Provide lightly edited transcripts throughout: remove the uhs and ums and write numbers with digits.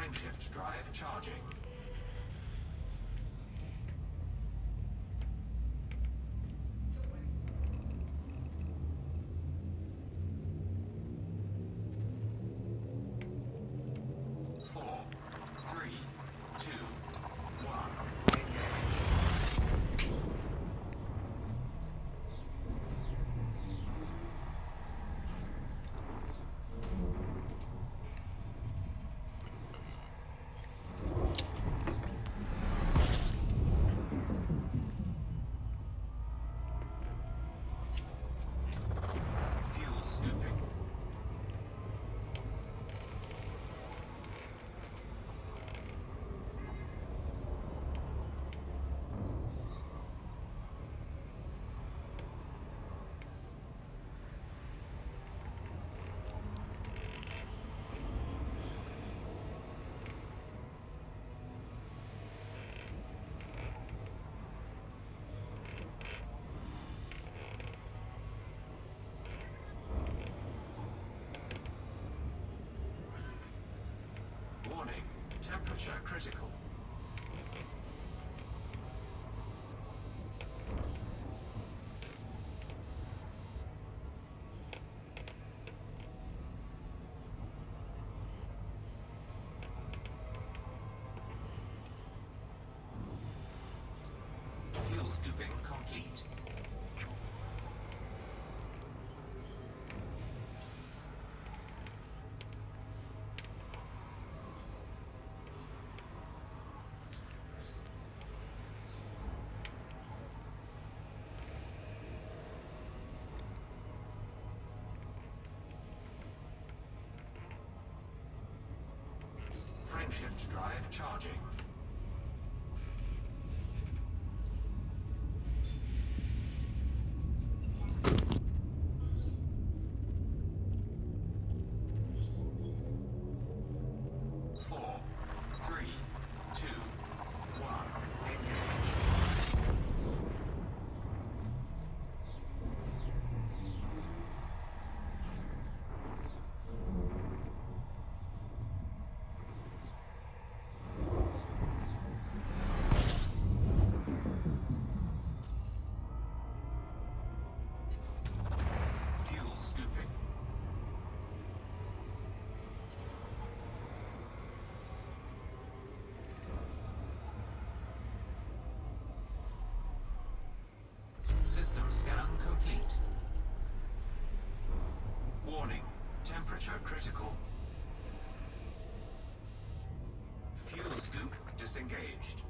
Frameshift drive charging. Four, three, two, one, engage. Fuel scooping. Warning, temperature critical. Fuel scooping complete. Frameshift drive charging. Four, three, two, one, engage. Fuel scooping. System scan complete. Warning, temperature critical. Fuel scoop disengaged.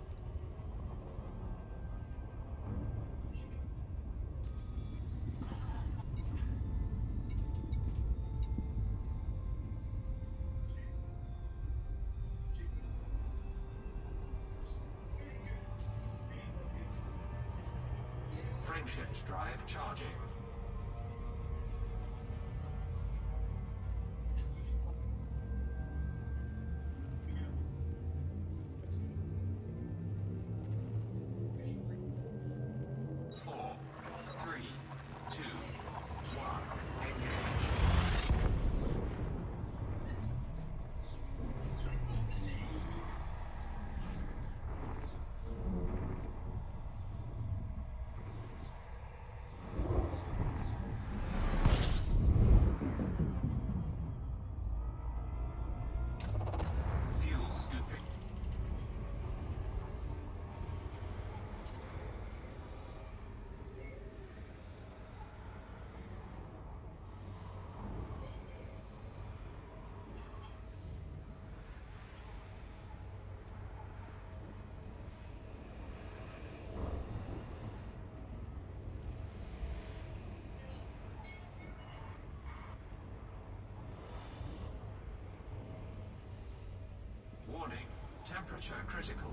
Frameshift drive charging. Four, three, two, one, engage. Fuel scooping. Warning, temperature critical.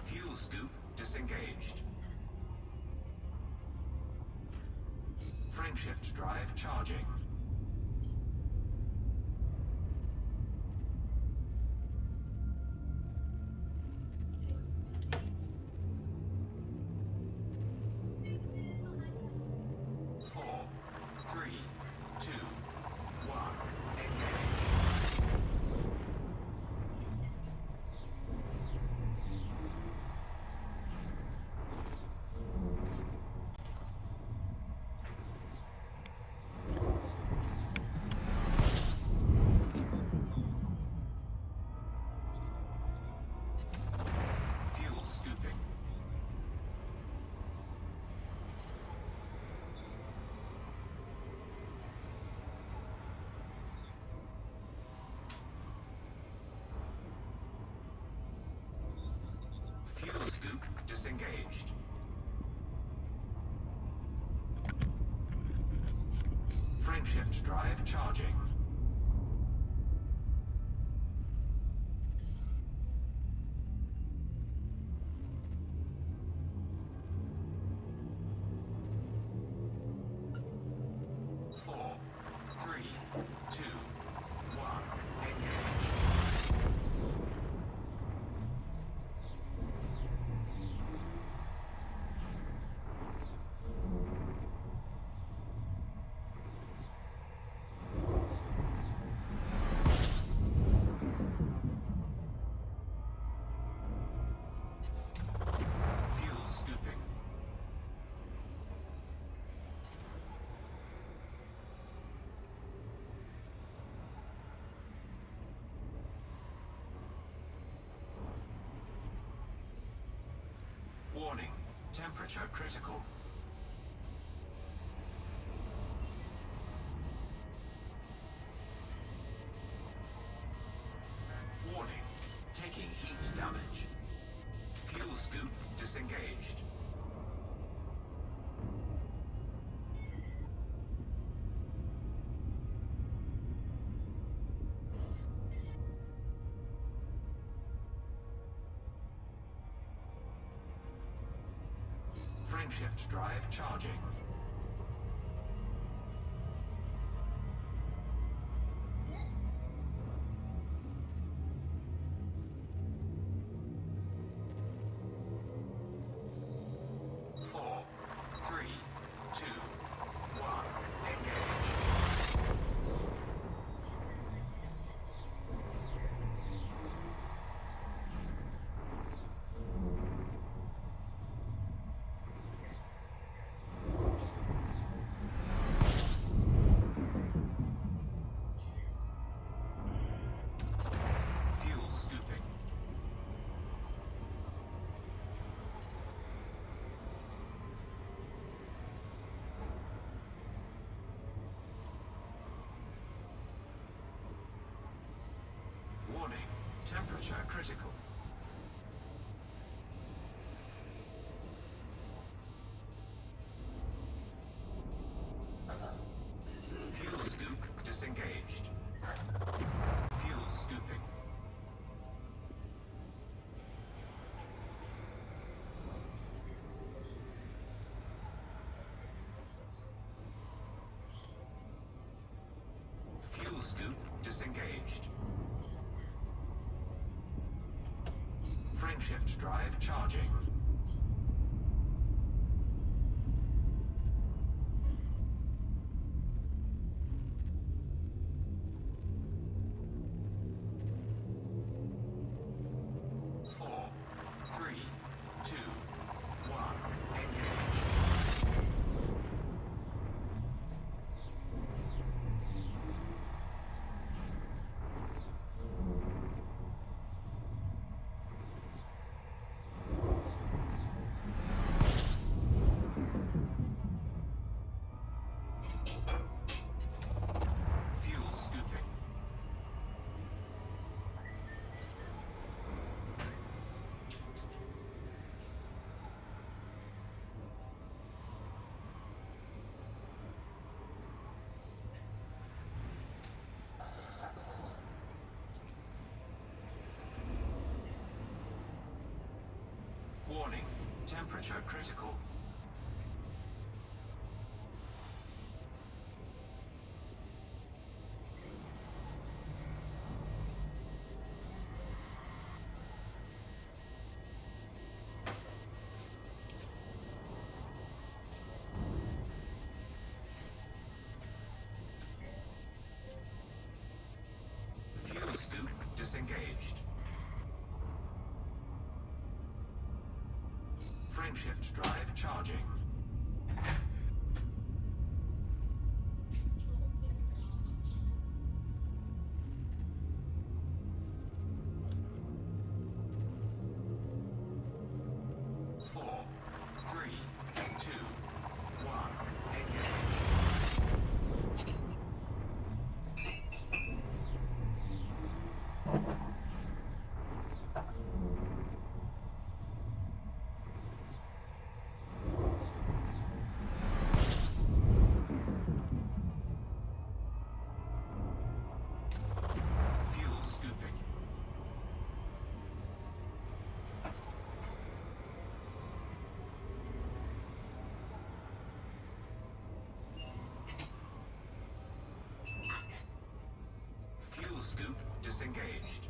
Fuel scoop disengaged. Frameshift drive charging. Four, three, two, one, engage. scoop disengaged. Frameshift drive charging. Four, three, two, one, engage. Fuel scooping. Warning, temperature critical. Warning, taking heat damage. Fuel scoop disengaged. Frameshift drive charging. Four, three, two, one, engage. Fuel scooping. Warning, temperature critical. Fuel scoop disengaged. Fuel scooping. Fuel scoop disengaged. Frameshift drive charging. Four, three, two, one, engage. Fuel scooping. Warning, temperature critical. Fuel scoop disengaged. Frameshift drive charging. Four, three, two, one, engage. Fuel scoop disengaged.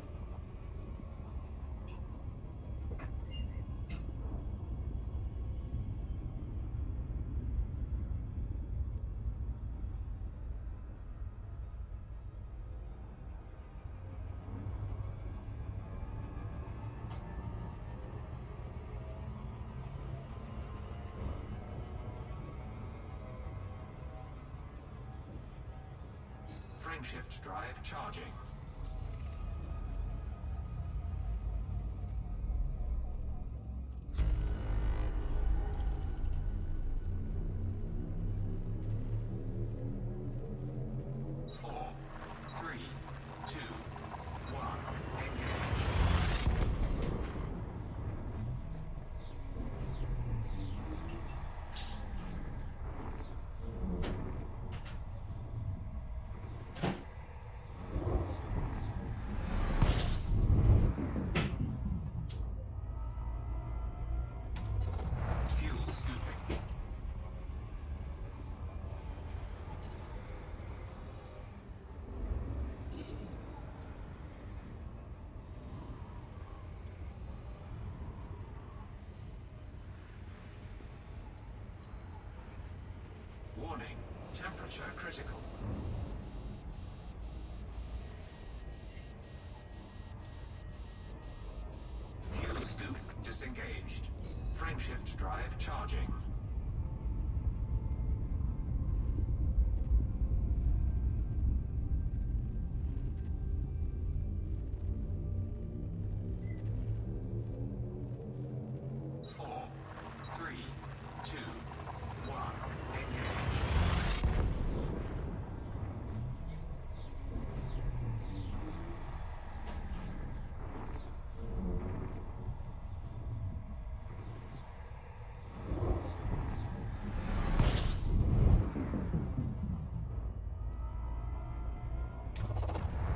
Frameshift drive charging. Four, three, two, one, engage. Fuel scooping. Warning, temperature critical. Fuel scoop disengaged. Frameshift drive charging. Four, three, two, one, engage.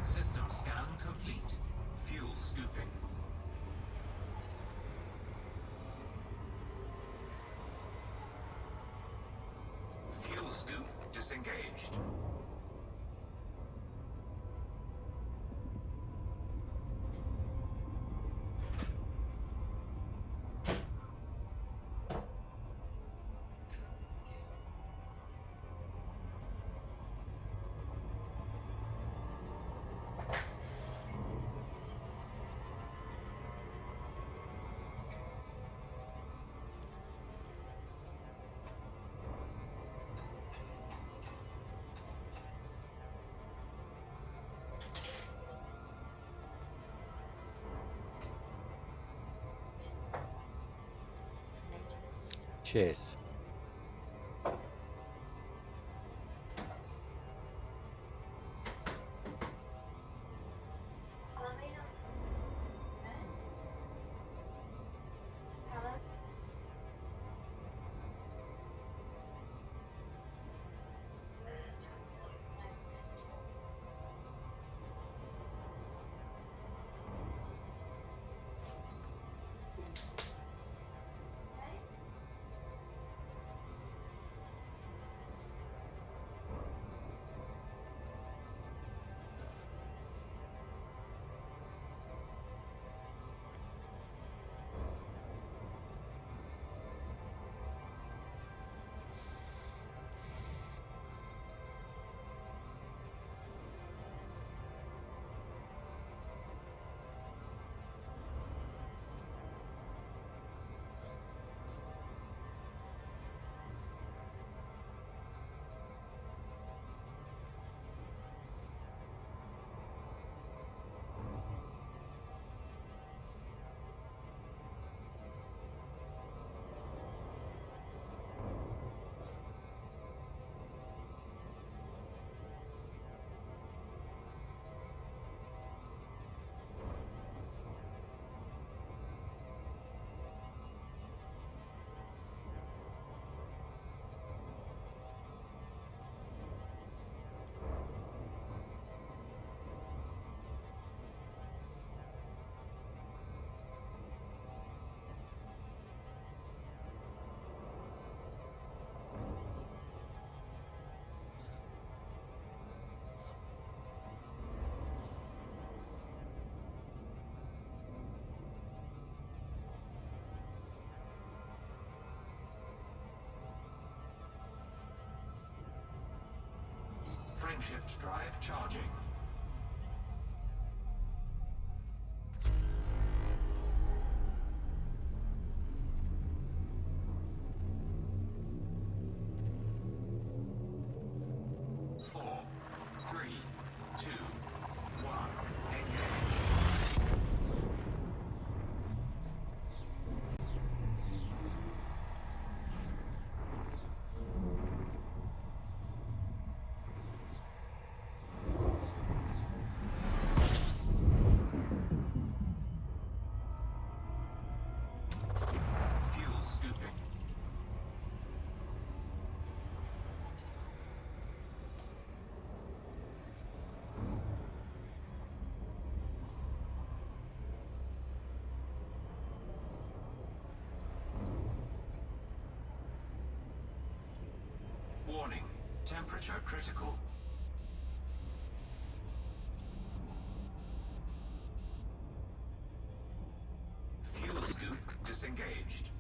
System scan complete. Fuel scooping. Fuel scoop disengaged. Cheers. Frameshift drive charging. Four, three, two, one, engage. Fuel scooping. Warning, temperature critical. Fuel scoop disengaged.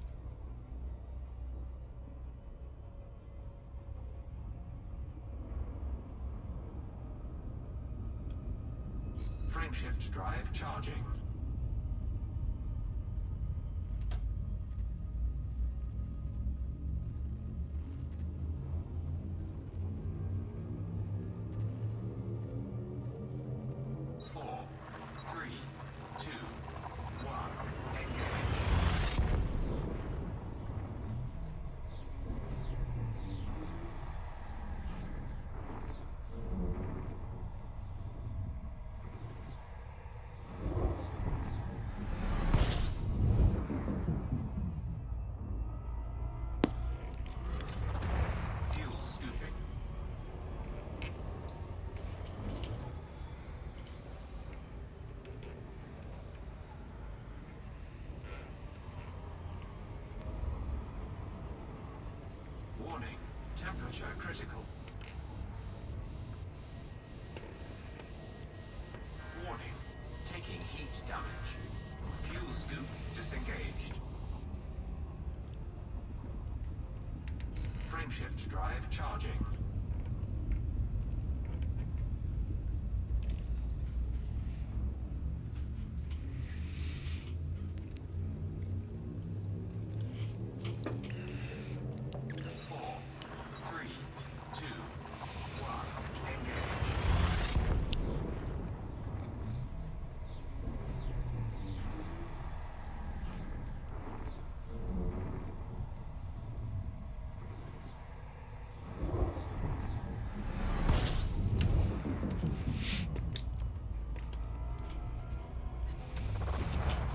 Frameshift drive charging. Four, three, two, one, engage. Fuel scooping. Warning, temperature critical. Warning, taking heat damage. Fuel scoop disengaged. Frameshift drive charging. Four, three, two, one, engage.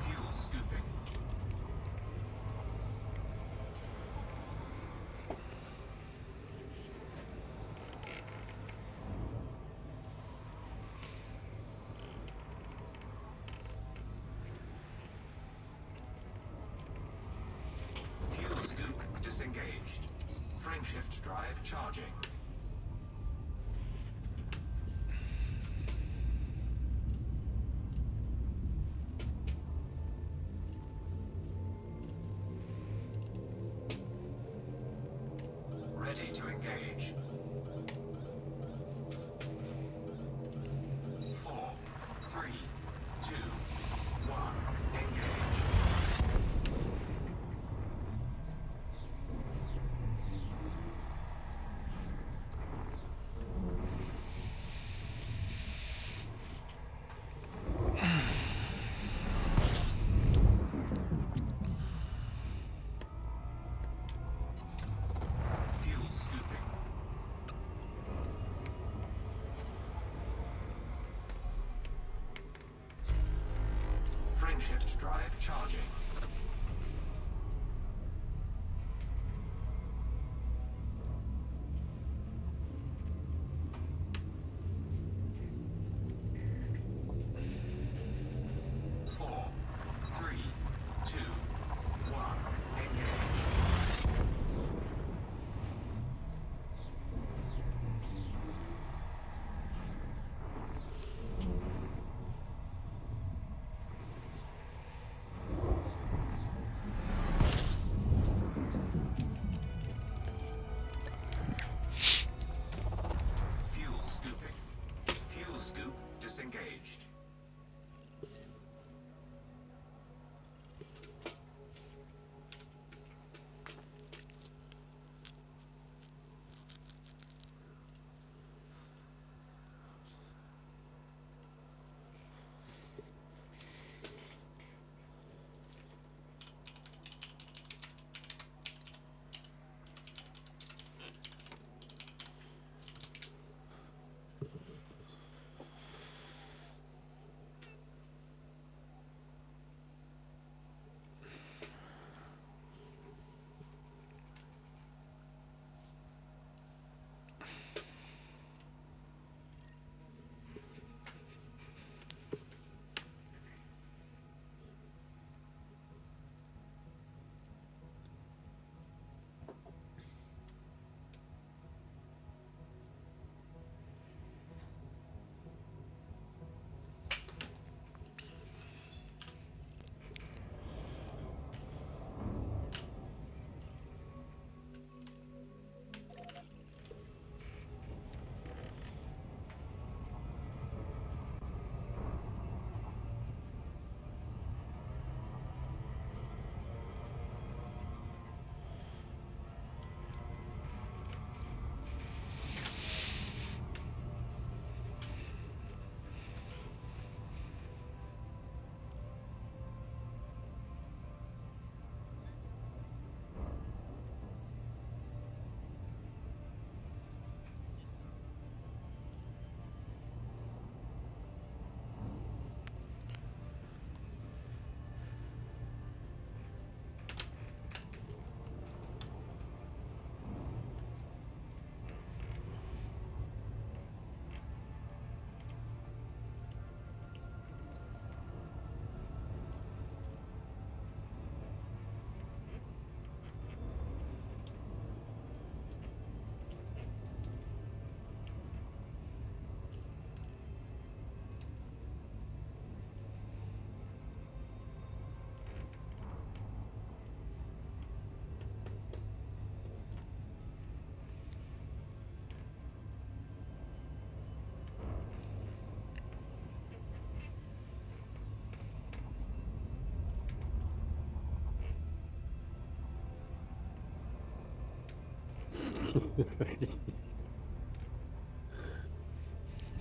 Fuel scooping. Fuel scoop disengaged. Frameshift drive charging. Ready to engage. Four, three, two, one, engage. Fuel scooping. Frameshift drive charging. Four, three, two, one, engage.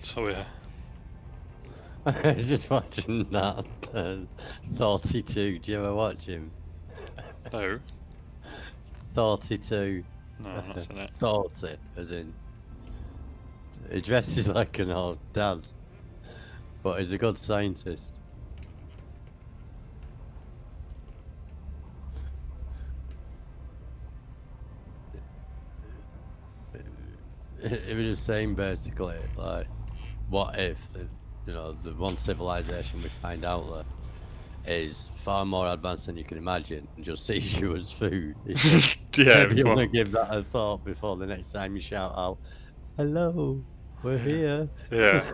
So yeah. I was just watching that 42. Do you ever watch him? No. 42. No, I've not seen it. 40, as in. He dresses like an old dad, but he's a good scientist. It was just saying basically, like, what if the one civilization we find out there is far more advanced than you can imagine and just sees you as food. He said, Yeah, maybe you well, want to give that a thought before the next time you shout out, "Hello, we're here." yeah.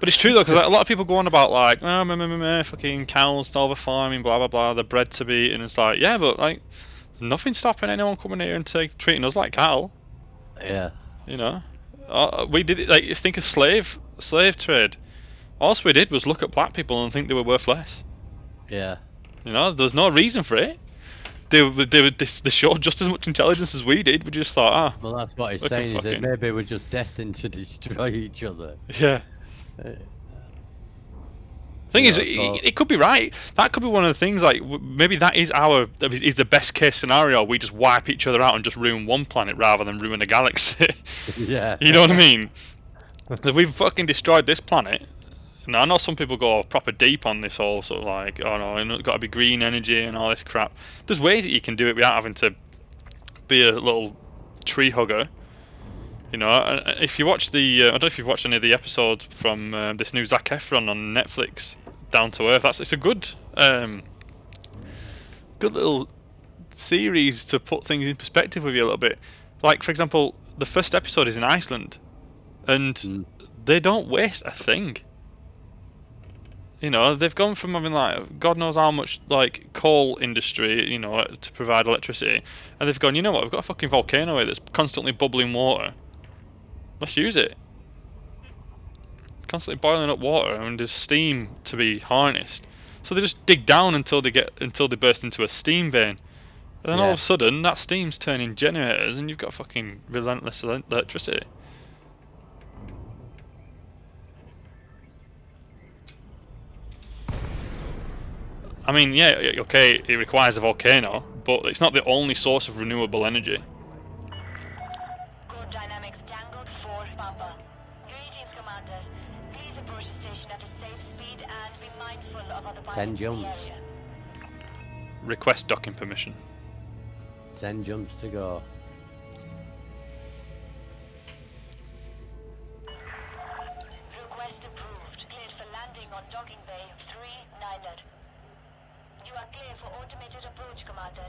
But it's true though, because a lot of people go on about like, oh, fucking cows, over farming, blah blah blah. They're bred to be, and it's like, yeah, but like, there's nothing stopping anyone coming here and treating us like cattle. Yeah, You know, we did it. Like, you think of slave trade. All we did was look at black people and think they were worth less. yeah. You know, there was no reason for it. They showed just as much intelligence as we did. We just thought, ah, Well, that's what he's look at saying. Is that fucking maybe we're just destined to destroy each other. yeah. Uh, Thing you is, know, so- it could be right. That could be one of the things. Like, maybe that is the best case scenario. We just wipe each other out and just ruin one planet rather than ruin a galaxy. yeah. You know what I mean? If we've fucking destroyed this planet. Now, I know some people go proper deep on this whole sort of like, oh no, it's got to be green energy and all this crap. There's ways that you can do it without having to be a little tree hugger. You know, if you watch I don't know if you've watched any of the episodes from this new Zac Efron on Netflix, Down to Earth. It's a good little series to put things in perspective with you a little bit. Like, for example, the first episode is in Iceland, and they don't waste a thing. You know, they've gone from having like God knows how much like coal industry, you know, to provide electricity, and they've gone, you know what, we've got a fucking volcano here that's constantly bubbling water. Let's use it. Constantly boiling up water, and there's steam to be harnessed. So they just dig down until they burst into a steam vein. And then all of a sudden, that steam's turning generators, and you've got fucking relentless electricity. I mean, yeah, okay, it requires a volcano, but it's not the only source of renewable energy. Core Dynamics Tango 4 Papa. Greetings, Commander. Please approach the station at a safe speed and be mindful of other pilots 10 in the jumps. area. Request docking permission. 10 jumps to go. Request approved. Cleared for landing on docking bay 3 Niner. You are clear for automated approach, Commander.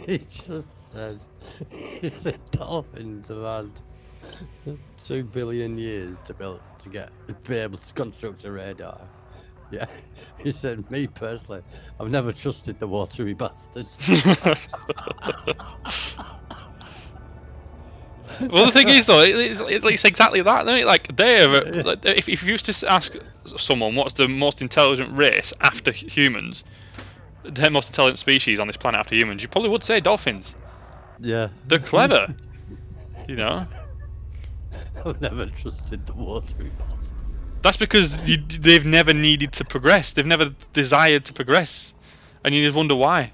He just said, he said dolphins have had 2 billion years to be able to construct a radar. Yeah, he said, me personally, I've never trusted the watery bastards. Well, the thing is, though, it's exactly that, isn't it? Like, if you used to ask someone what's the most intelligent race after humans, the most intelligent species on this planet after humans, you probably would say dolphins. Yeah. They're clever, you know. I've never trusted the watery bastards. That's because they've never needed to progress. They've never desired to progress, and you just wonder why.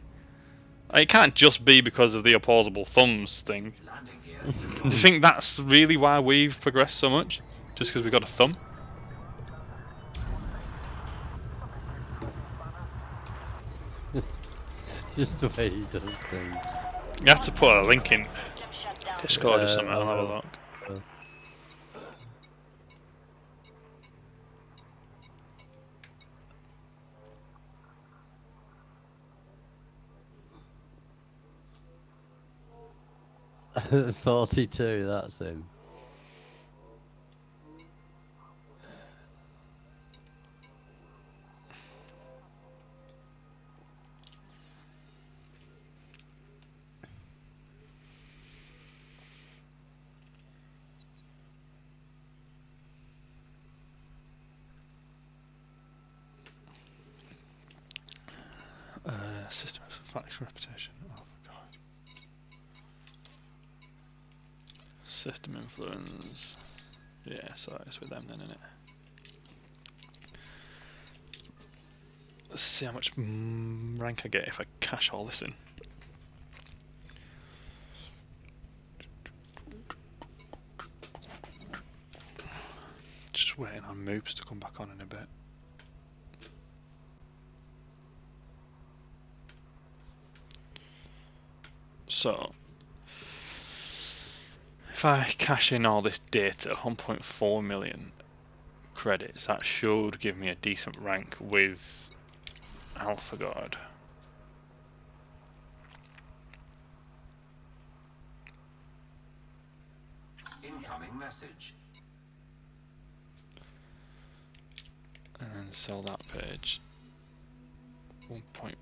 It can't just be because of the opposable thumbs thing. Landing gear Do you think that's really why we've progressed so much? Just because we got a thumb? Just the way he does things. You have to put a link in System shut down. Discord or something. I'll have a Uh, look. Uh, 42, that's him. System of facts reputation. Oh my god. System influence. Yeah, so it's with them then, isn't it? Let's see how much rank I get if I cash all this in. Just waiting on moves to come back on in a bit. So, if I cash in all this data, 1.4 million credits, that should give me a decent rank with AlphaGuard. Incoming message. And then sell that page. 1.6.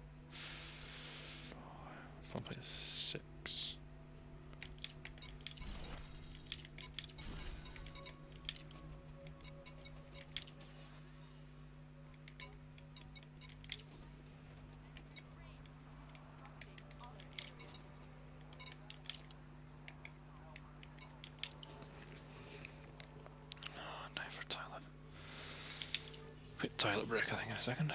Time for a toilet. Quick toilet break, I think, in a second.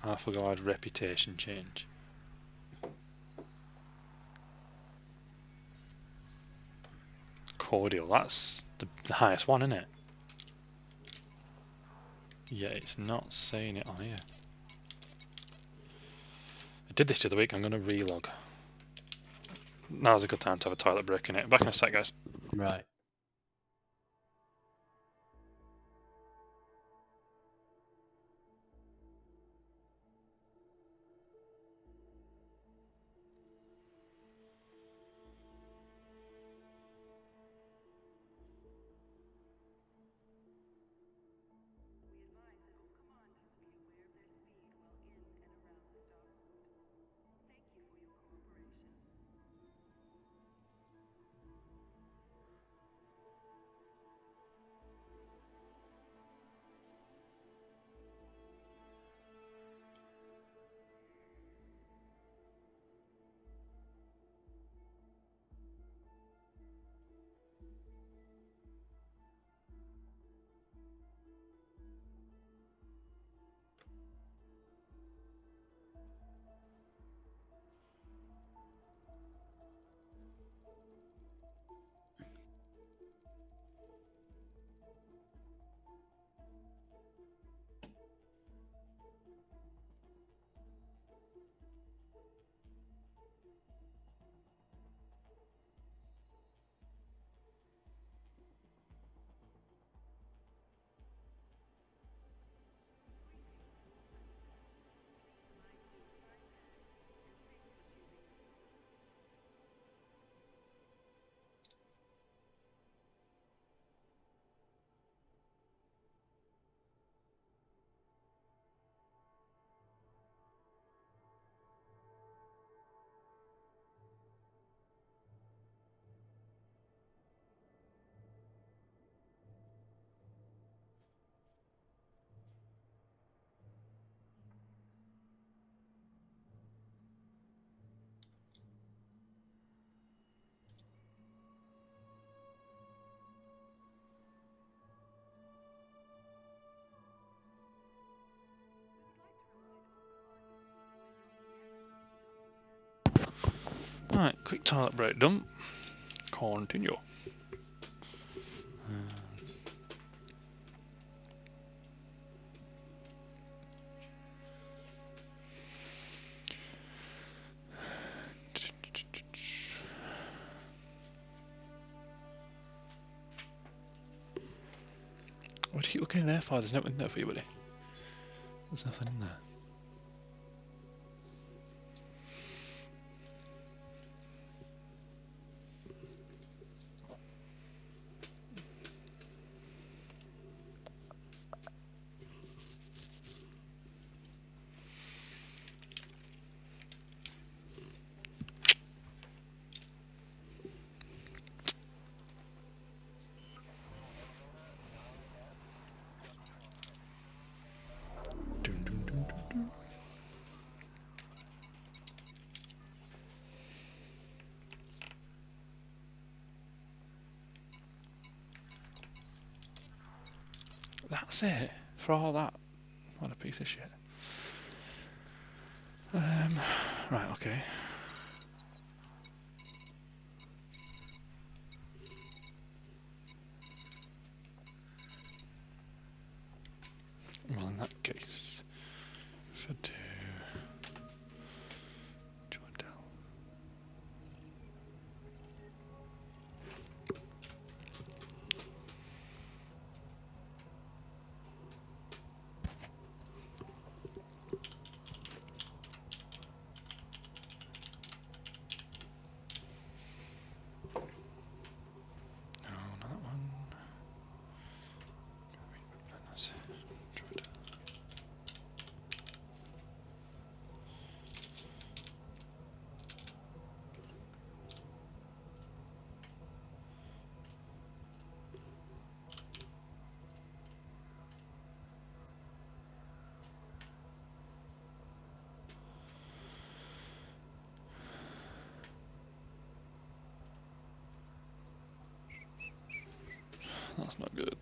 AlphaGuard reputation change. Cordial, that's the highest one, isn't it? Yeah, it's not saying it on here. I did this the other week, I'm going to relog. Now's a good time to have a toilet break in it. Back in a sec, guys. Right. Right, quick toilet break done. Continue. What are you looking in there for? There's nothing in there for you, buddy. There's nothing in there. That's it. For all that. What a piece of shit. Right, okay. Well, in that case, if I do Jordell. No, not that one. Jordell. That's not good.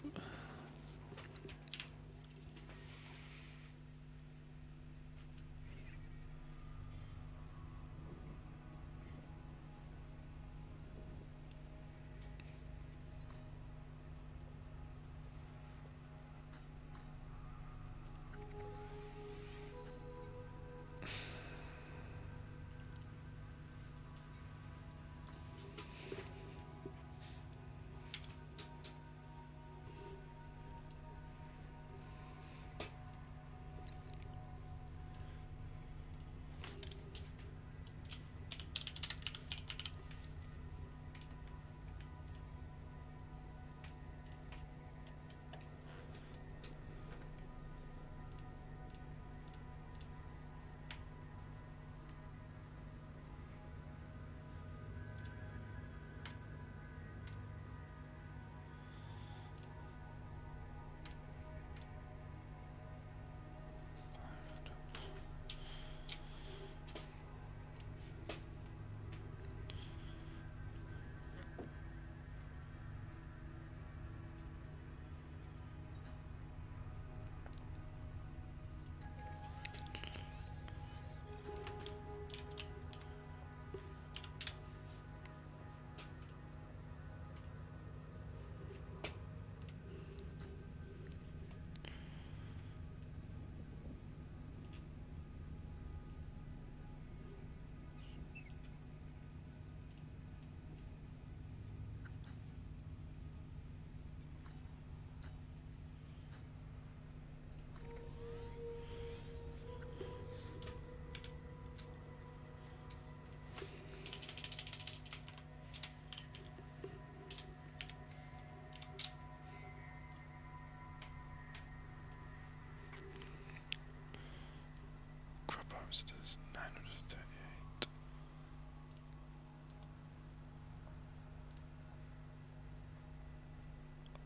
Crop harvesters, 938.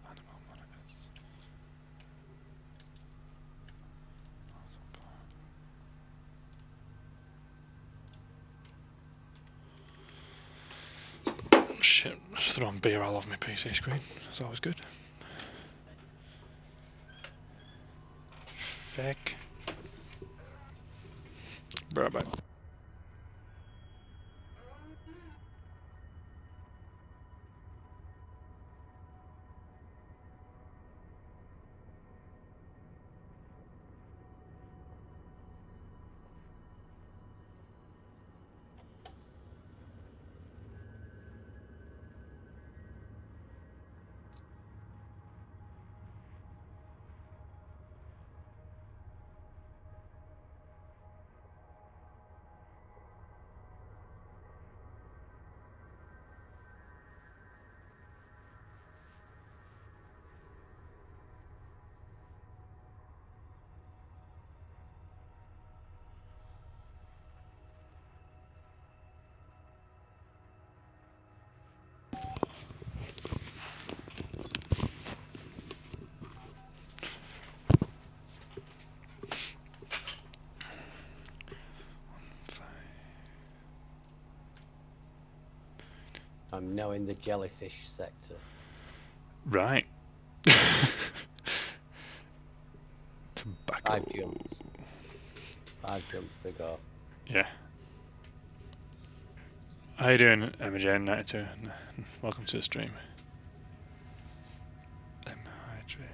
Animal monitors. Shit, just throwing beer all over my PC screen. That's always good. Feck. Right back. I'm now in the jellyfish sector. Right. 5 jumps. 5 jumps to go. Yeah. How you doing, Emma Jane 92? Welcome to the stream. Hydrate.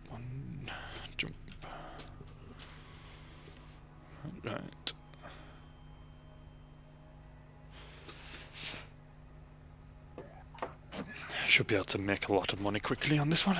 1 jump. Right. Should be able to make a lot of money quickly on this one.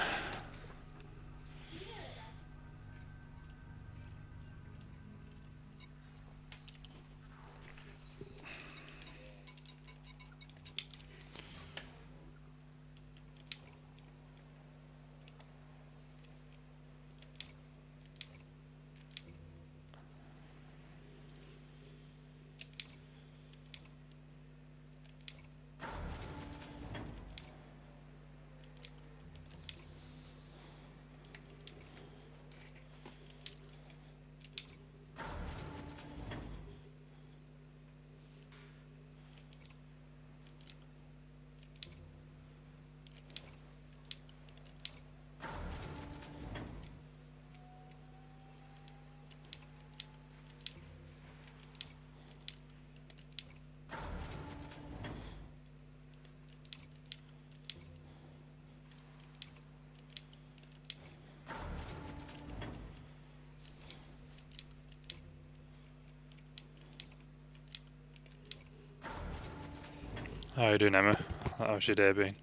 How you doing, Emma? How's your day been?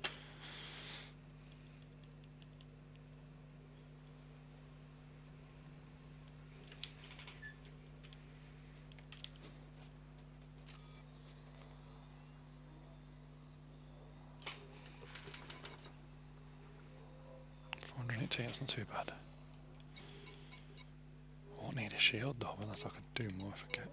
That's not too bad. Won't need a shield though, unless I could do more if I get.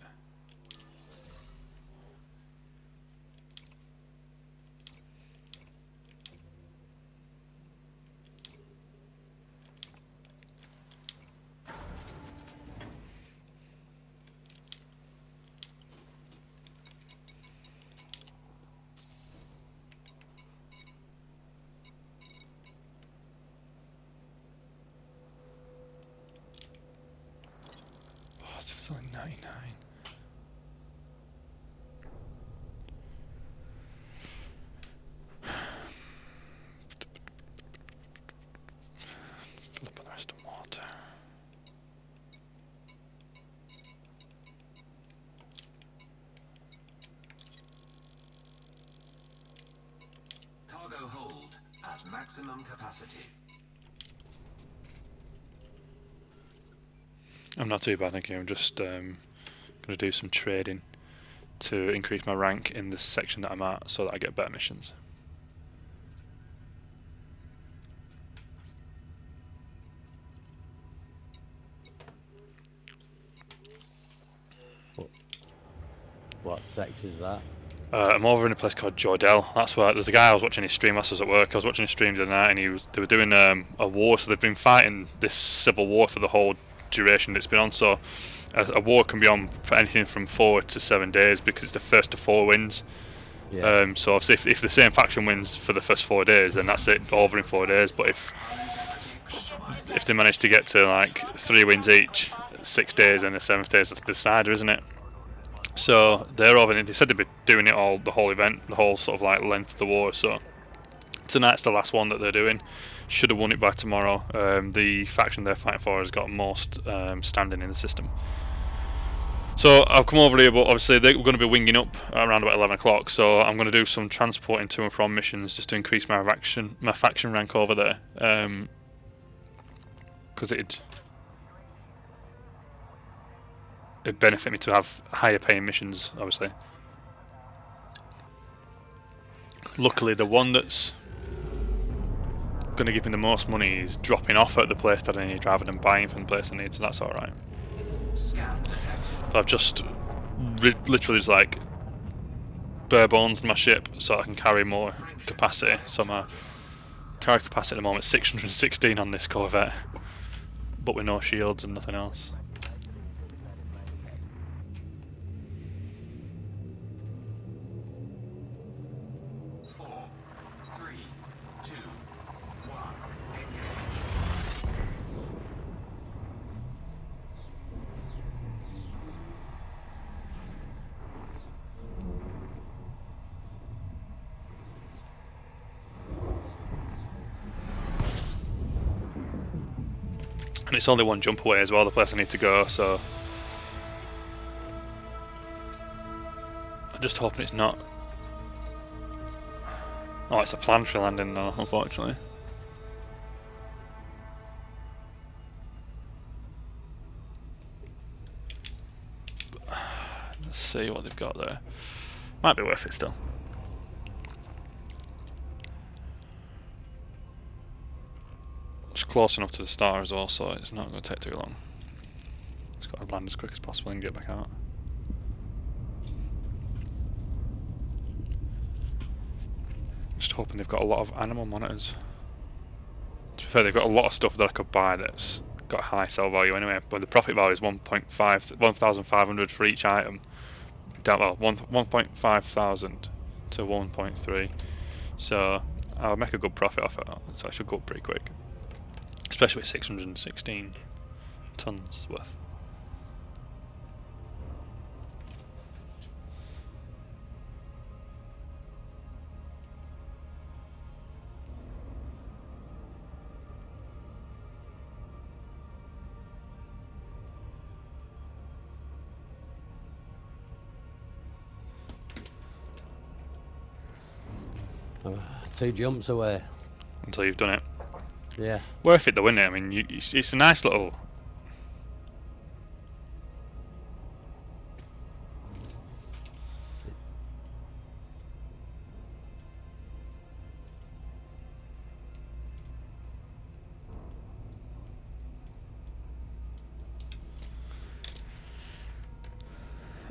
It's only 99. Fill up on the rest of water. Cargo hold at maximum capacity. I'm not too bad, thank you. I'm just going to do some trading to increase my rank in the section that I'm at so that I get better missions. What sex is that? I'm over in a place called Jordel. That's where there's a guy I was watching his stream whilst I was at work. I was watching his stream the other night, and they were doing a war. So they've been fighting this civil war for the whole duration that it's been on. So a war can be on for anything from 4 to 7 days because the first to 4 wins. Yeah. So obviously, if the same faction wins for the first 4 days, then that's it, over in 4 days. But if they manage to get to like 3 wins each, 6 days, and the 7th day is the decider, isn't it? So they're over, and they said they'd be doing it all, the whole event, the whole sort of like length of the war. So tonight's the last one that they're doing. Should have won it by tomorrow. The faction they're fighting for has got most standing in the system. So I've come over here, but obviously they're going to be winging up around about 11 o'clock. So I'm going to do some transporting to and from missions just to increase my faction rank over there. Because it'd benefit me to have higher paying missions, obviously. Luckily, the one that's going to give me the most money is dropping off at the place that I need rather than buying from the place I need, so that's alright. So I've just literally just like bare bones in my ship so I can carry more capacity. So my carry capacity at the moment is 616 on this Corvette, but with no shields and nothing else. it's only one jump away as well, the place I need to go, so I'm just hoping it's not. Oh, it's a planetary landing though, unfortunately. Let's see what they've got there. Might be worth it still. It's close enough to the star as well, so it's not going to take too long. It's got to land as quick as possible and get back out. Just hoping they've got a lot of animal monitors. To be fair, they've got a lot of stuff that I could buy that's got high sell value anyway, but the profit value is 1,500 for each item. Well, 1.5 thousand to 1.3, so I'll make a good profit off it, so I should go up pretty quick. Especially with 616 tons worth. Two jumps away. Until you've done it. Yeah. Worth it though, isn't it? I mean, it's a nice little.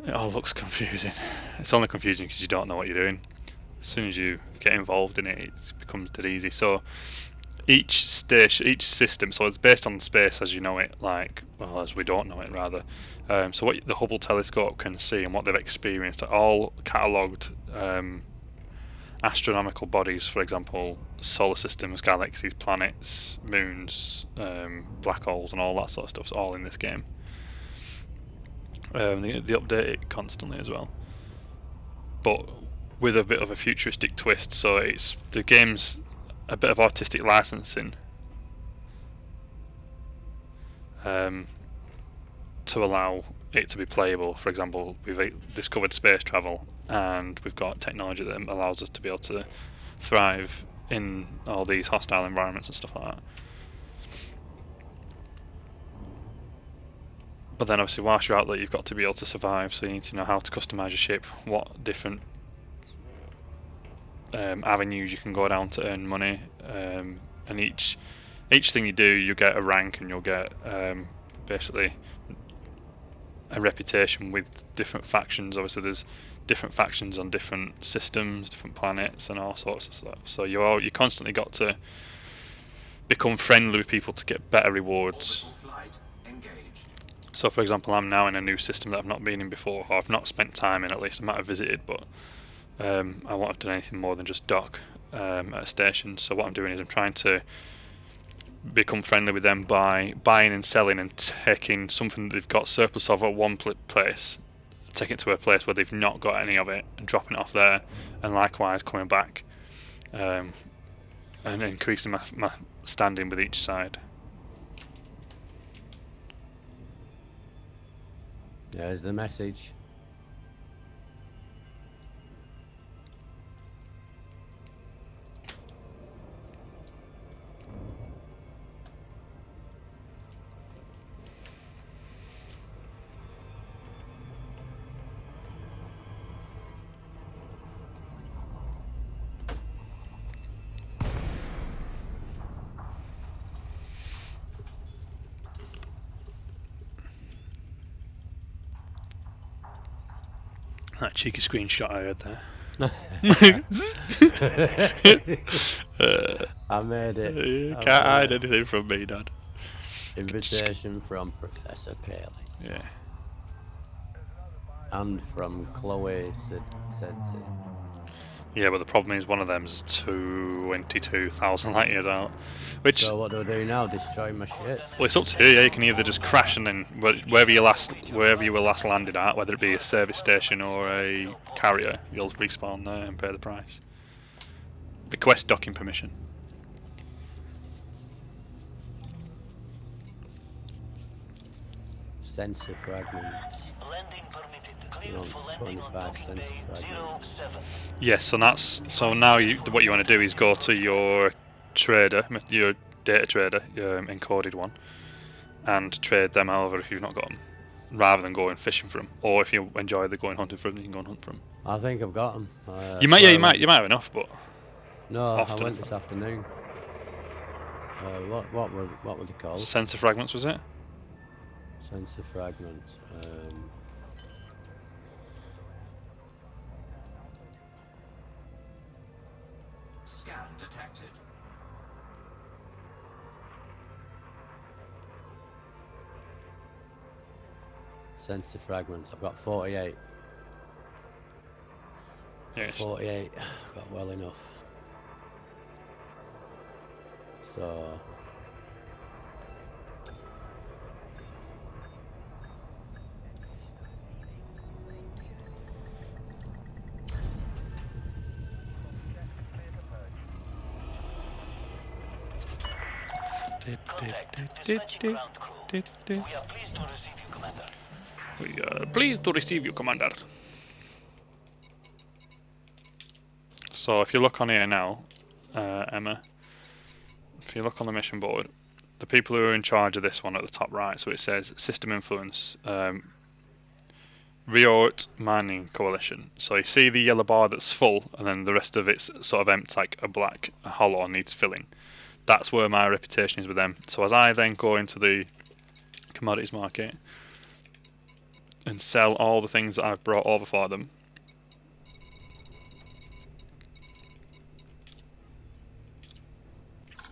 It all looks confusing. It's only confusing because you don't know what you're doing. As soon as you get involved in it, it becomes dead easy. So each station, each system, so it's based on space as you know it, like, well, as we don't know it rather. So what the Hubble telescope can see and what they've experienced are all catalogued astronomical bodies, for example, solar systems, galaxies, planets, moons, black holes, and all that sort of stuff's all in this game. They update it constantly as well, but with a bit of a futuristic twist. So it's the game's a bit of artistic licensing to allow it to be playable. For example, we've discovered space travel, and we've got technology that allows us to be able to thrive in all these hostile environments and stuff like that. But then obviously whilst you're out there, you've got to be able to survive, so you need to know how to customise your ship, what different avenues you can go down to earn money, and each thing you do, you get a rank, and you'll get basically a reputation with different factions. Obviously there's different factions on different systems, different planets, and all sorts of stuff. So you constantly got to become friendly with people to get better rewards. Orbital flight engaged. So for example, I'm now in a new system that I've not been in before, or I've not spent time in. At least I might have visited, but I won't have done anything more than just dock at a station. So what I'm doing is I'm trying to become friendly with them by buying and selling and taking something that they've got surplus of at one place, taking it to a place where they've not got any of it and dropping it off there, and likewise coming back and increasing my standing with each side. There's the message. That cheeky screenshot I had there. I made it. You I can't made hide it. anything from me, Dad. Invitation from Professor Paley. Yeah. And from Chloe Sedzi. Yeah, but the problem is one of them's 22,000 light years out. Which, So what do I do now? Destroy my ship? well, it's up to you. Yeah, you can either just crash and then wherever you were last landed at, whether it be a service station or a carrier, you'll respawn there and pay the price. Request docking permission. sensor fragments. Landing permitted. You Clear want for landing on 25 docking sensor bay fragments. 07. Yes, and so now what you want to do is go to your trader, your data trader, your encoded one, and trade them over if you've not got them, rather than going fishing for them. Or if you enjoy the going hunting for them, you can go and hunt for them. I think I've got them. You might have enough, but No, often. I went this afternoon. What were they called? Sensor fragments, was it? Sensor fragments. Scan detected. Sensor fragments. I've got 48. Yes. 48. Got well enough. So. Contact. Dispatching ground crew. We are pleased to receive you, Commander. We are pleased to receive you, Commander. So if you look on here now, Emma, if you look on the mission board, the people who are in charge of this one at the top right, so it says System Influence, Riot Mining Coalition. So you see the yellow bar that's full, and then the rest of it's sort of empty, like a hollow needs filling. That's where my reputation is with them. So as I then go into the commodities market and sell all the things that I've brought over for them,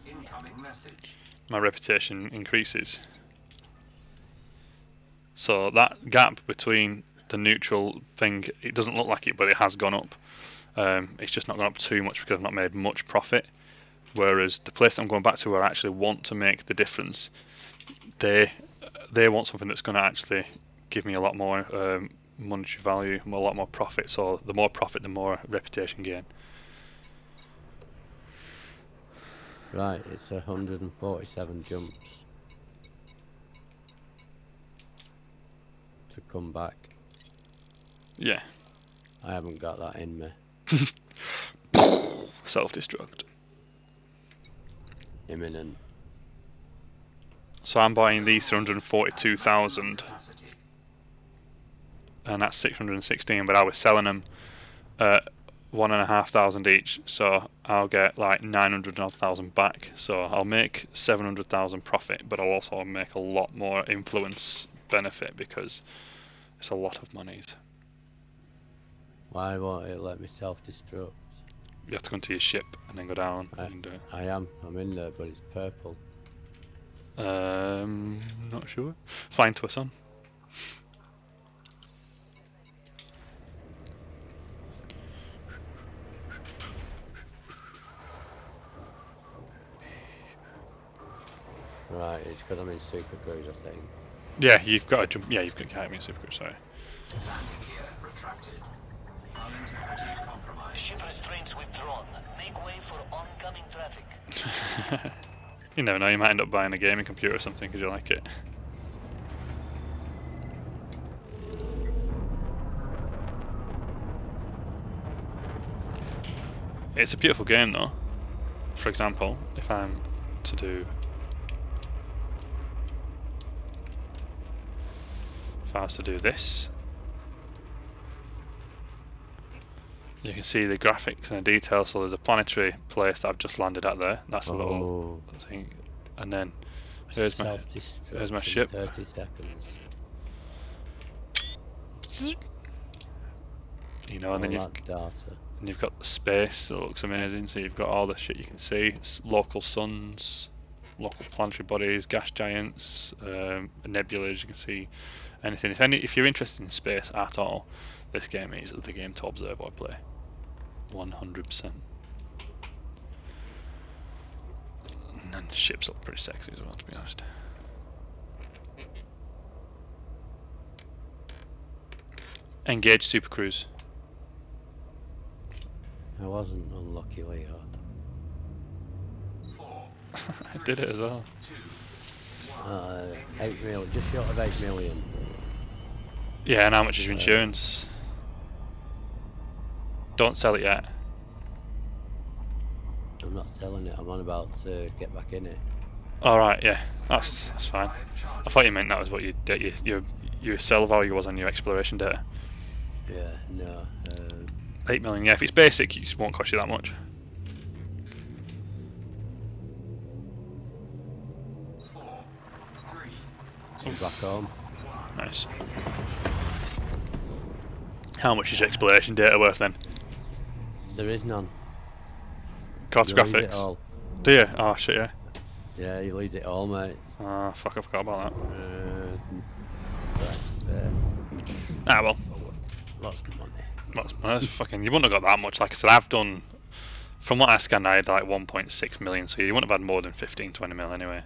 Incoming message. my reputation increases. So that gap between the neutral thing, it doesn't look like it, but it has gone up. It's just not gone up too much because I've not made much profit. Whereas the place I'm going back to where I actually want to make the difference, they want something that's going to actually give me a lot more monetary value, a lot more profit. So the more profit, the more reputation gain. Right, it's 147 jumps to come back. Yeah. I haven't got that in me. Self-destruct. Imminent. So I'm buying these for 142,000, Capacity. and that's 616. But I was selling them at 1,500 each, so I'll get like 900,000 back. So I'll make 700,000 profit, but I'll also make a lot more influence benefit because it's a lot of monies. Why won't it let me self-destruct? You have to go into your ship and then go down and do it. I am. I'm in there, but it's purple. Not sure. Flying to a sun. Right, it's because I'm in Super Cruise, I think. Yeah, you've got to jump. Yeah, you've got to me super cruise. Sorry. Landing gear retracted. Hull integrity compromised. Ship restraints withdrawn. Make way for oncoming traffic. You never know. You might end up buying a gaming computer or something because you like it. It's a beautiful game though. For example, if I'm to do, if I was to do this, you can see the graphics and the details. So there's a planetary place that I've just landed at there. That's a little thing, and then here's my Self-destruct ship. 30 seconds. You know, and then All that data. you've got the space that looks amazing. So you've got all the shit you can see: local suns, local planetary bodies, gas giants, nebulas. You can see anything. If you're interested in space at all, this game is the game to observe or play. 100%. And the ships look pretty sexy as well, to be honest. Engage Super Cruise. I wasn't unlucky, Leo. 4, I did it as well. 2, 1. 8 million, just short of 8 million. Yeah, and how much is your insurance? Don't sell it yet. I'm not selling it. I'm on about to get back in it. All right, yeah, that's fine. I thought you meant that was what your sell value was on your exploration data. Yeah, no. 8 million. Yeah, if it's basic, it won't cost you that much. 4, 3, I'm back home. Nice. How much is your exploration data worth then? There is none. Cards You lose it graphics. all. Do you? Oh shit, yeah. Yeah, you lose it all, mate. Oh fuck, I forgot about that. Right, Ah well, lots of money. that's fucking. You wouldn't have got that much. Like I said, I've done. From what I scanned, I had like 1.6 million, so you wouldn't have had more than 15, 20 mil anyway.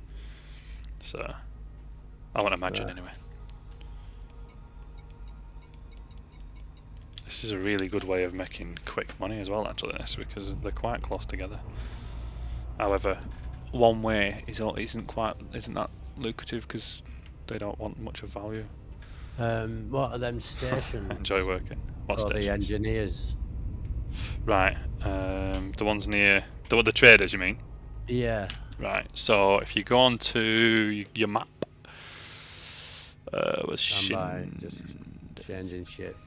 So, I would imagine Right. anyway. This is a really good way of making quick money as well, actually, this, because they're quite close together. However, one way isn't that lucrative because they don't want much of value. What are them stations? Enjoy working. What for the stations? engineers? Right, the ones near the traders, you mean? Yeah. Right. So if you go on to your map, was Stand by, just changing shit.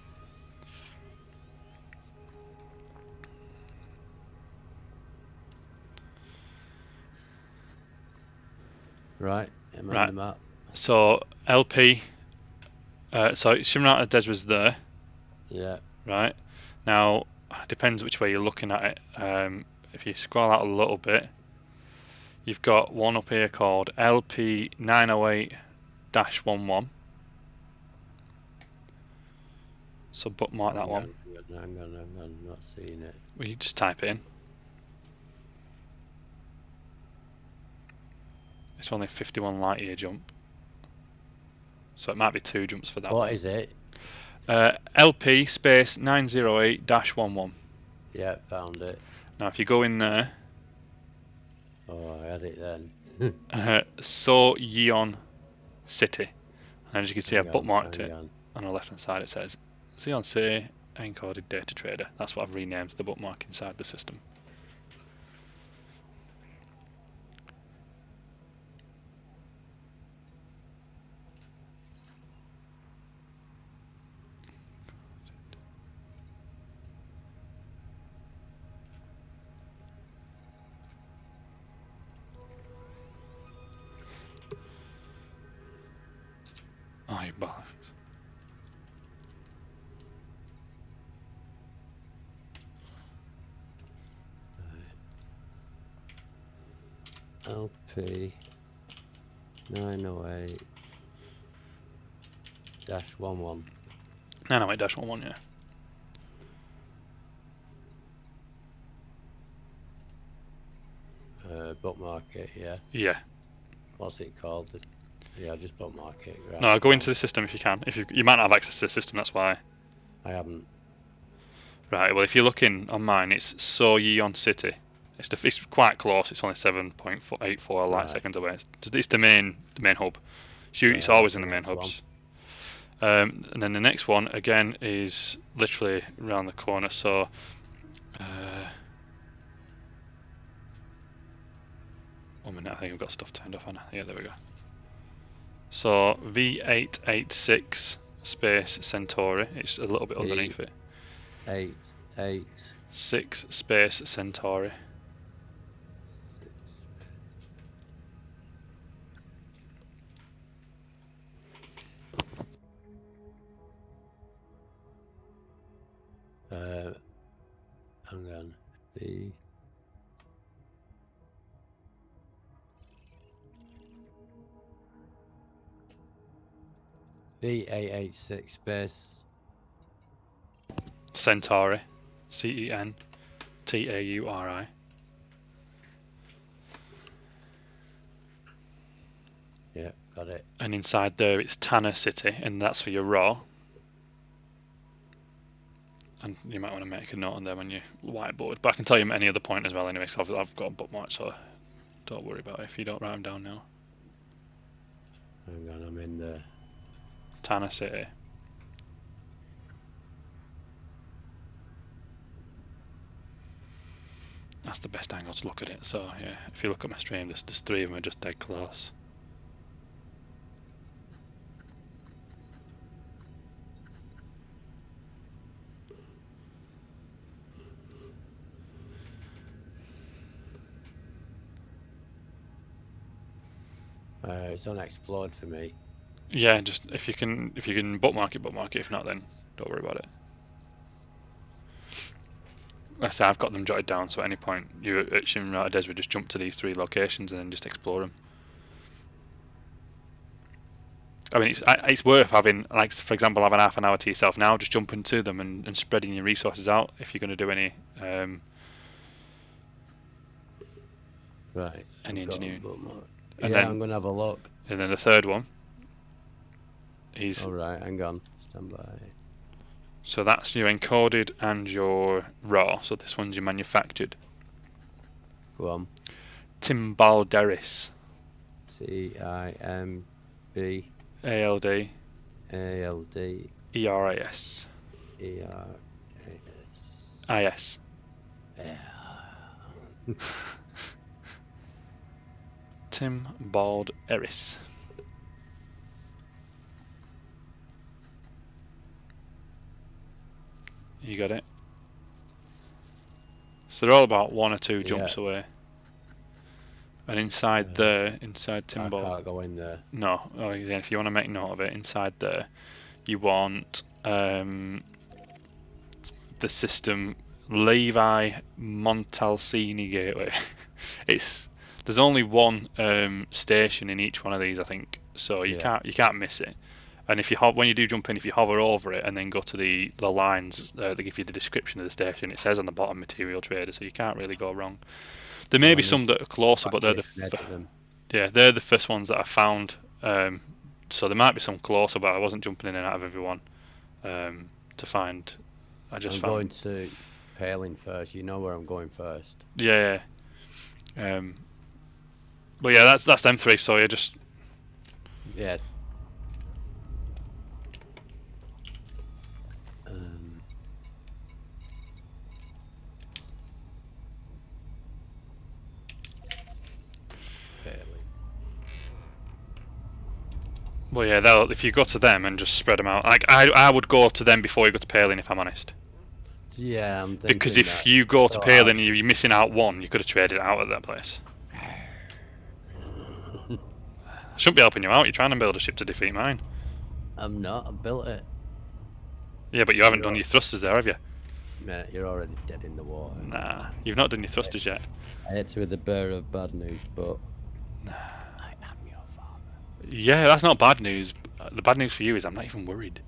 Right, I'm on Right. the map. So LP. So Shimrata Des was there, Yeah. right? Now depends which way you're looking at it. If you scroll out a little bit, you've got one up here called LP 908-11. So bookmark that one. Hang on, I'm not seeing it. Well, you just type it in. It's only 51 light year jump, so it might be 2 jumps for that one. What is it? LP space 908-11. Yeah, found it. Now if you go in there, Oh, I had it then. So Yeon City, and as you can see, I've Hang on, bookmarked hang it. on. On the left hand side it says Xeon City encoded data trader. That's what I've renamed the bookmark inside the system. Oh, you bollocks. LP 908-11. 908-11, yeah. Bookmark it, yeah. Yeah. What's it called? Yeah, just bookmark it. Right. No, go into the system if you can. If you might not have access to the system, that's why. I haven't. Right. Well, if you're looking on mine, it's So Yeon City. It's quite close. It's only 7.84 light Right. seconds away. It's the main hub. It's Yeah, always that's in the the main next hubs. And then the next one again is literally around the corner. So. 1 minute, I think I've got stuff turned off, haven't I? Yeah, there we go. So V886 space Centauri. It's a little bit underneath it. 8, 6 space Centauri. 6. Hang on. V886 space. Centauri. Centauri. Yeah, got it. And inside there it's Tanner City, and that's for your raw. And you might want to make a note on there when you whiteboard. But I can tell you at any other point as well anyway, so I've got a bookmark, so don't worry about it if you don't write them down now. Hang on, I'm in the. Tanner City. That's the best angle to look at it. So yeah, if you look at my stream, there's 3 of them are just dead close. It's unexplored for me. Yeah, just if you can bookmark it, bookmark it. If not, then don't worry about it. Like I say, I've got them jotted down, so at any point you at Shinra Desra just jump to these 3 locations and then just explore them. I mean, it's worth having, like, for example, having half an hour to yourself now, just jumping to them and spreading your resources out if you're going to do any Right. engineering. Yeah, And then- I'm gonna have a look. And then the third one is Alright, hang on. Stand by. so that's your encoded and your raw. So this one's your manufactured. Go on. Timbalderis. Timbalderis. ALD ERAS. IS. Timbalderis. You got it? So they're all about 1 or 2 jumps away. And inside inside I Timbal. can't go in there. No, oh, yeah, if you want to make note of it, inside there, you want the system Levi Montalcini Gateway. There's only one station in each one of these, I think, so you can't miss it. And if you when you do jump in, if you hover over it and then go to the lines that give you the description of the station, it says on the bottom material trader, so you can't really go wrong. There may be some that are closer, but they're they're the first ones that I found. So there might be some closer, but I wasn't jumping in and out of everyone to find. I'm going to Palin first. You know where I'm going first. Yeah. But yeah, that's them 3. So you just yeah. Well, yeah, if you go to them and just spread them out, like I would go to them before you go to Palin, if I'm honest. Yeah, I'm thinking because if you go to Palin and you're missing out one, you could have traded it out at that place. I shouldn't be helping you out. You're trying to build a ship to defeat mine. I'm not. I built it. Yeah, but you haven't done your thrusters there, have you? Mate, you're already dead in the water. Nah, you've not done your thrusters yet. I hate to be the bearer of bad news, but I am your father. Yeah, that's not bad news. The bad news for you is I'm not even worried.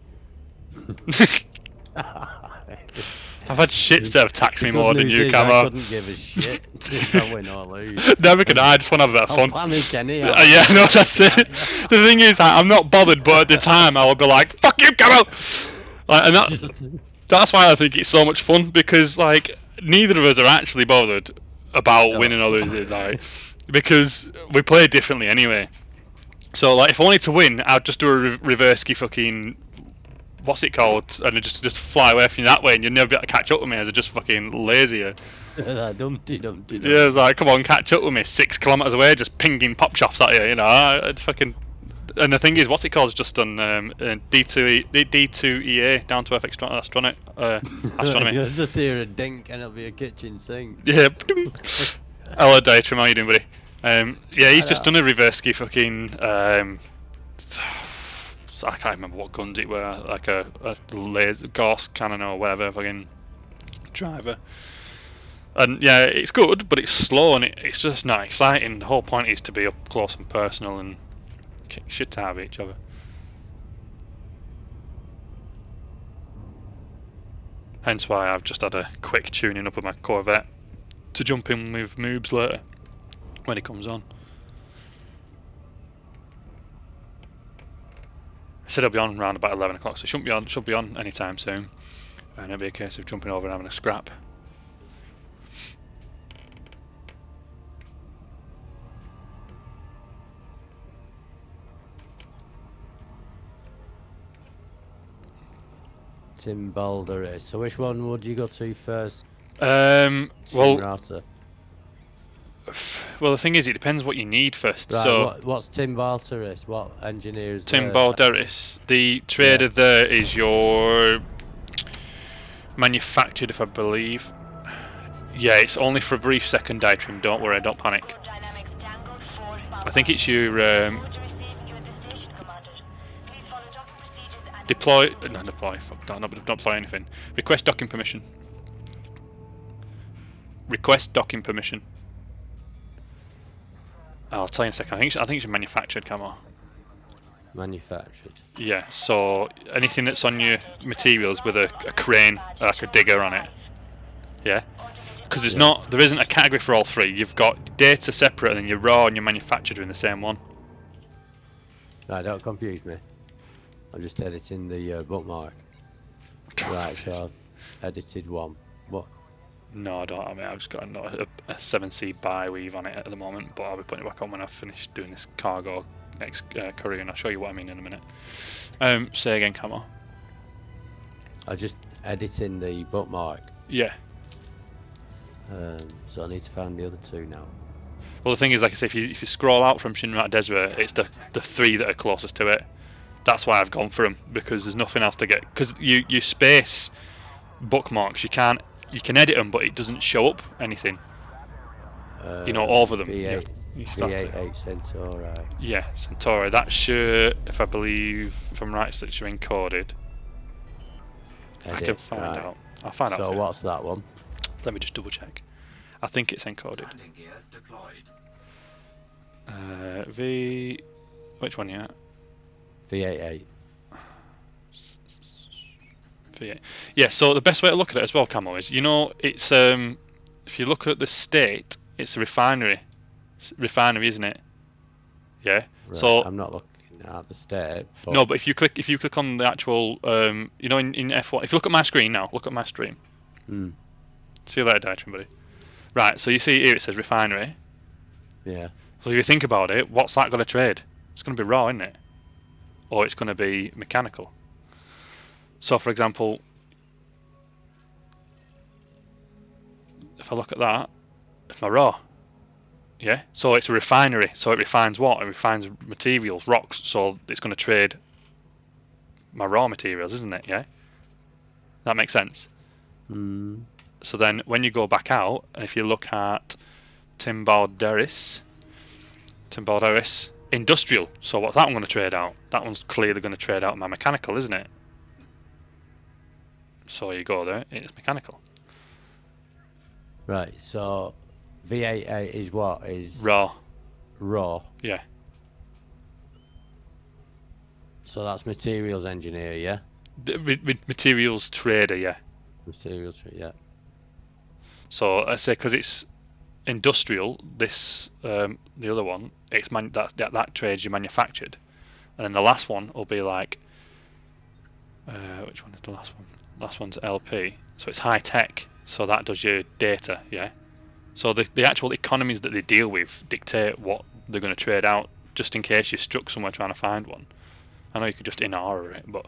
I've had shits that have taxed me more than you, Camo. I couldn't give a shit if I win or lose. Never can I just want to have a bit of fun. Panic any. Yeah, no, that's it. The thing is, I'm not bothered, but at the time I would be like, "Fuck you, Camo!" Like, and that's why I think it's so much fun, because like neither of us are actually bothered about winning or losing, like, because we play differently anyway. So like, if I wanted to win, I'd just do a reverse fucking. What's it called? And just fly away from you that way, and you'd never be able to catch up with me as I just fucking lazier. Dumpty. Yeah, it's like, come on, catch up with me 6 kilometers away, just pinging pop shops at you, you know. I'd fucking. And the thing is, what's it called? It's just done D2EA, down to Earth astronomy. You'll just hear a dink, and it'll be a kitchen sink. Yeah. Hello, Dietram, how you doing, buddy? Yeah, he's just done a reverse ski fucking. I can't remember what guns it were, like a laser Gauss cannon or whatever, fucking driver. And yeah, it's good, but it's slow and it's just not exciting. The whole point is to be up close and personal and kick shit out of each other. Hence why I've just had a quick tuning up of my Corvette to jump in with Moobs later when he comes on. I said I'll be on around about 11 o'clock, so it should be on anytime soon. And it'll be a case of jumping over and having a scrap. Tim Balder is. So which one would you go to first? Well, Shinrata. well, the thing is, it depends what you need first. Right, So, what's Tim Balderis? What engineers? Tim Balderis, the trader there is your manufactured, if I believe. Yeah, it's only for a brief second, Dietrim. Don't worry, don't panic. Dynamics Tango 4 I think it's your Would you receive you at the station, Commander? Please follow docking procedures and deploy. No, deploy. Fuck, not deploy anything. Request docking permission. Request docking permission. I'll tell you in a second. I think it's your manufactured camo. manufactured. Yeah. So anything that's on your materials with a crane, like a digger on it. Yeah. Because there isn't a category for all three. You've got data separate, and then your raw and your manufactured are in the same one. Right, don't confuse me. I'm just editing the bookmark. Right, so I've edited one. What? No, I don't. I mean, I've just got a 7C buy weave on it at the moment, but I'll be putting it back on when I've finished doing this cargo next courier, and I'll show you what I mean in a minute. Say again, Camo. I'm just editing the bookmark. Yeah. So I need to find the other two now. Well, the thing is, like I say, if you scroll out from Shinrata Desert, it's the three that are closest to it. That's why I've gone for them, because there's nothing else to get. Because you space bookmarks, you can edit them, but it doesn't show up anything. Over them. V8, You still have to- V88 Centauri. Yeah, Centauri. That shirt, if I'm right, it's encoded. I Edit, can find right. out. I'll find out. So for you. what's that one? Let me just double check. I think it's encoded. Landing gear deployed. Which one? Yeah. V88. V8. Yeah. So the best way to look at it as well, Camo, is it's if you look at the state, it's a refinery, isn't it? Yeah. Right, So I'm not looking at the state. But no, but if you click on the actual in F1, if you look at my screen now, look at my stream. Hmm. See you later, Dietrim, buddy. Right. So you see here it says refinery. Yeah. So if you think about it, what's that going to trade? It's going to be raw, isn't it? Or it's going to be mechanical. So, for example, if I look at that, it's my raw. Yeah. So it's a refinery. So it refines what? It refines materials, rocks. So it's going to trade my raw materials, isn't it? Yeah. That makes sense. Hmm. So then, when you go back out, and if you look at Tim Balderis, industrial. So what's that one going to trade out? That one's clearly going to trade out my mechanical, isn't it? So you go there, it's mechanical. Right. So V88 is what? Is Raw. Raw. Yeah. So that's materials engineer, yeah. Materials trader, yeah. Materials, yeah. So I say because it's industrial, this the other one, it's that trades you manufactured, and then the last one will be like, which one is the last one? Last one's LP, so it's high tech. So that does your data, yeah. So the actual economies that they deal with dictate what they're going to trade out, just in case you're stuck somewhere trying to find one. I know you could just in-aura it, but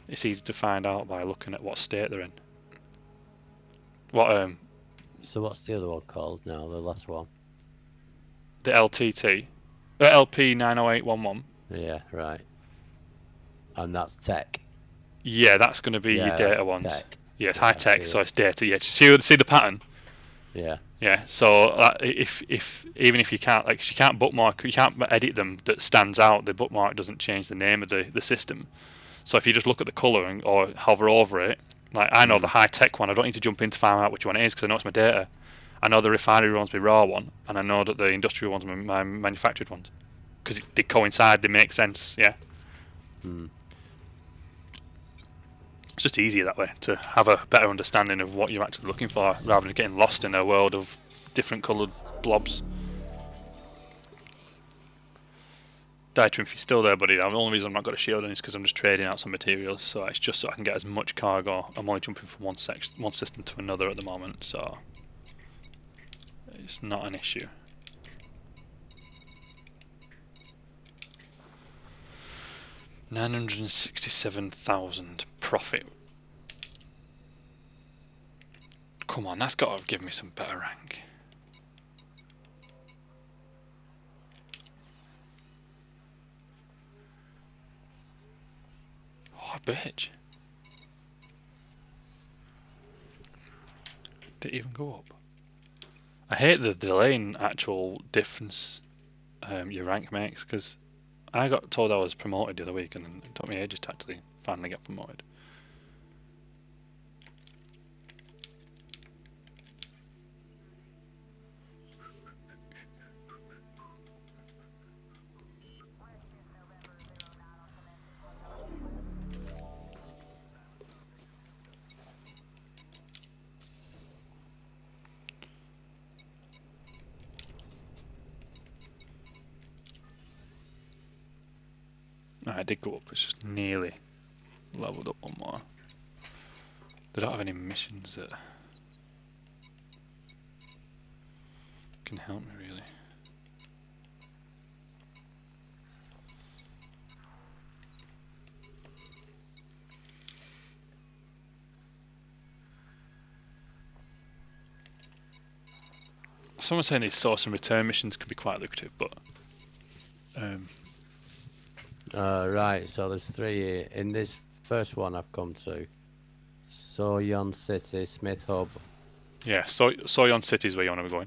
it's easy to find out by looking at what state they're in. What So what's the other one called now? The last one. the LTT, LP 90811. Yeah. Right. And that's tech. Yeah, that's going to be Yeah, your data that's ones. tech. Yeah, it's Yeah, high I tech, see so it. it's data. Yeah, see the pattern. Yeah. Yeah, so if even if you can't you can't bookmark, you can't edit them that stands out. The bookmark doesn't change the name of the system. So if you just look at the colour or hover over it, like I know the high tech one, I don't need to jump in to find out which one it is because I know it's my data. I know the refinery one's my raw one, and I know that the industrial one's my manufactured ones because they coincide. They make sense. Yeah. Hmm. It's just easier that way to have a better understanding of what you're actually looking for rather than getting lost in a world of different coloured blobs. Dietrim, if you're still there, buddy, the only reason I've not got a shield on is because I'm just trading out some materials, so it's just so I can get as much cargo. I'm only jumping from one system to another at the moment, so it's not an issue. $967,000 profit. come on, that's got to give me some better rank. Oh, bitch. Did it even go up? I hate the delay in actual difference your rank makes, because I got told I was promoted the other week and then it took me ages to actually finally get promoted. I did go up, it's just nearly leveled up one more. They don't have any missions that can help me really. Someone's saying these source and return missions can be quite lucrative, but Right, so there's 3 here. In this first one I've come to, Soyon City, Smith Hub. yeah, Soyon City is where you want to be going.